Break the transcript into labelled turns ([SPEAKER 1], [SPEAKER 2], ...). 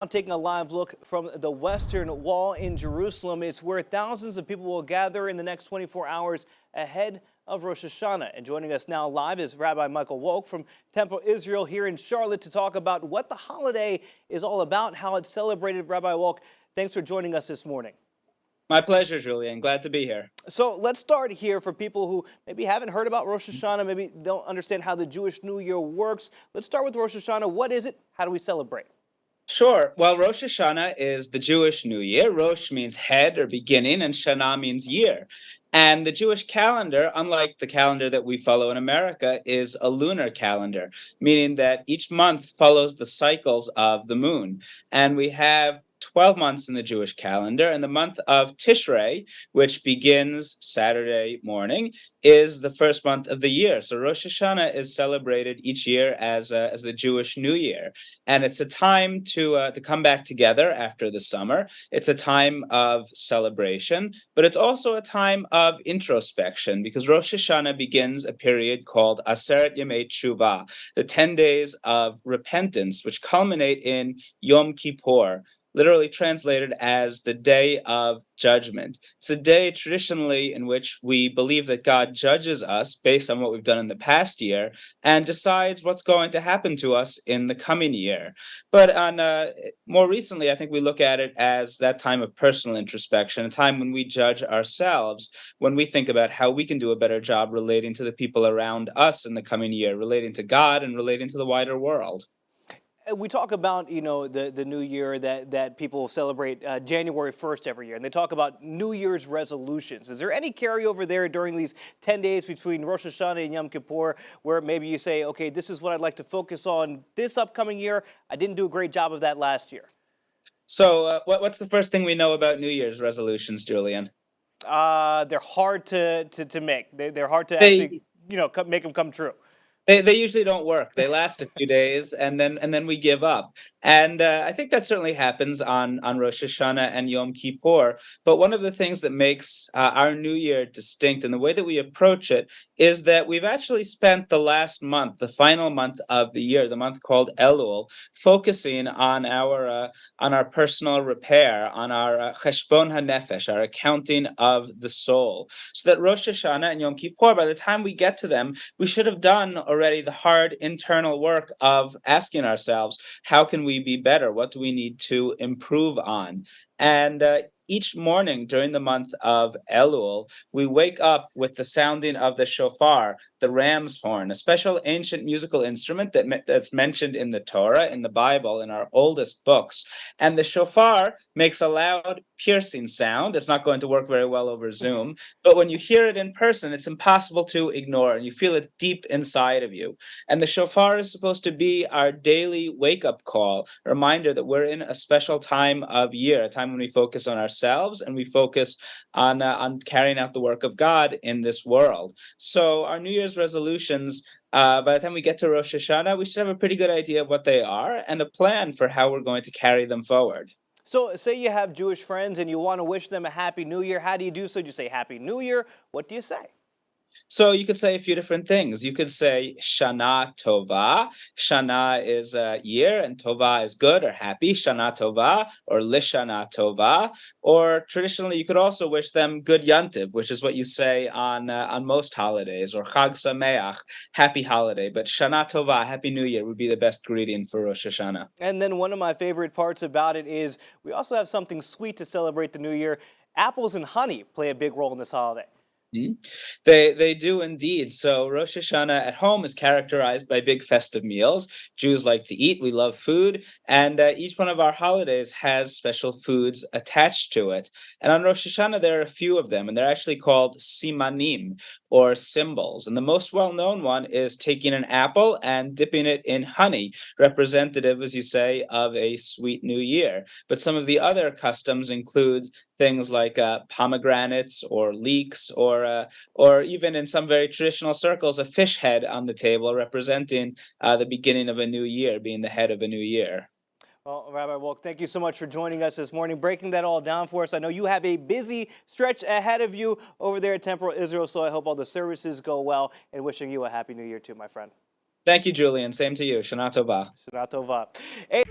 [SPEAKER 1] I'm taking a live look from the Western Wall in Jerusalem. It's where thousands of people will gather in the next 24 hours ahead of Rosh Hashanah. And joining us now live is Rabbi Michael Wolk from Temple Israel here in Charlotte to talk about what the holiday is all about, how it's celebrated. Rabbi Wolk, thanks for joining us this morning.
[SPEAKER 2] My pleasure, Julian. Glad to be here.
[SPEAKER 1] So let's start here for people who maybe haven't heard about Rosh Hashanah, maybe don't understand how the Jewish New Year works. Let's start with Rosh Hashanah. What is it? How do we celebrate?
[SPEAKER 2] Sure. Well, Rosh Hashanah is the Jewish New Year. Rosh means head or beginning, and Shana means year. And the Jewish calendar, unlike the calendar that we follow in America, is a lunar calendar, meaning that each month follows the cycles of the moon. And we have 12 months in the Jewish calendar, and the month of Tishrei, which begins Saturday morning, is the first month of the year. So Rosh Hashanah is celebrated each year as the Jewish New Year, and it's a time to come back together after the summer. It's a time of celebration, but it's also a time of introspection because Rosh Hashanah begins a period called Aseret Yemei Tshuva, the 10 days of repentance, which culminate in Yom Kippur, literally translated as the Day of Judgment. It's a day traditionally in which we believe that God judges us based on what we've done in the past year and decides what's going to happen to us in the coming year. But more recently, I think we look at it as that time of personal introspection, a time when we judge ourselves, when we think about how we can do a better job relating to the people around us in the coming year, relating to God and relating to the wider world.
[SPEAKER 1] We talk about, the new year that people celebrate January 1st every year, and they talk about New Year's resolutions. Is there any carryover there during these 10 days between Rosh Hashanah and Yom Kippur where maybe you say, okay, this is what I'd like to focus on this upcoming year. I didn't do a great job of that last year.
[SPEAKER 2] So, what's the first thing we know about New Year's resolutions, Julian?
[SPEAKER 1] They're hard to make. They're hard to actually,
[SPEAKER 2] They
[SPEAKER 1] make them come true.
[SPEAKER 2] they usually don't work. They last a few days, and then we give up. And I think that certainly happens on Rosh Hashanah and Yom Kippur. But one of the things that makes our New Year distinct and the way that we approach it is that we've actually spent the last month, the final month of the year, the month called Elul, focusing on our personal repair, on our cheshbon hanefesh, our accounting of the soul, so that Rosh Hashanah and Yom Kippur, by the time we get to them, we should have done already the hard internal work of asking ourselves, how can we be better? What do we need to improve on? And each morning during the month of Elul, we wake up with the sounding of the shofar, the ram's horn, a special ancient musical instrument that's mentioned in the Torah, in the Bible, in our oldest books. And the shofar makes a loud, piercing sound. It's not going to work very well over Zoom, but when you hear it in person, it's impossible to ignore, and you feel it deep inside of you. And the shofar is supposed to be our daily wake-up call, a reminder that we're in a special time of year, a time when we focus on ourselves and we focus on carrying out the work of God in this world. So our New Year's resolutions, by the time we get to Rosh Hashanah, we should have a pretty good idea of what they are and a plan for how we're going to carry them forward.
[SPEAKER 1] So say you have Jewish friends and you want to wish them a happy new year. How do you do so? Do you say happy new year? What do you say?
[SPEAKER 2] So you could say a few different things. You could say Shana Tova. Shana is a year, and Tova is good or happy. Shana Tova or Lishana Tova. Or traditionally, you could also wish them good Yantiv, which is what you say on most holidays, or Chag Sameach, happy holiday. But Shana Tova, Happy New Year, would be the best greeting for Rosh Hashanah.
[SPEAKER 1] And then one of my favorite parts about it is we also have something sweet to celebrate the new year. Apples and honey play a big role in this holiday.
[SPEAKER 2] Mhm. They do indeed. So Rosh Hashanah at home is characterized by big festive meals. Jews like to eat. We love food, and each one of our holidays has special foods attached to it. And on Rosh Hashanah, there are a few of them, and they're actually called simanim or symbols. And the most well-known one is taking an apple and dipping it in honey, representative, as you say, of a sweet new year. But some of the other customs include things like pomegranates or leeks, or even in some very traditional circles, a fish head on the table representing the beginning of a new year, being the head of a new year.
[SPEAKER 1] Well, Rabbi Wolk, thank you so much for joining us this morning, breaking that all down for us. I know you have a busy stretch ahead of you over there at Temple Israel, so I hope all the services go well, and wishing you a happy new year too, my friend.
[SPEAKER 2] Thank you, Julian. Same to you. Shana Tova.
[SPEAKER 1] Shana Tova. Hey.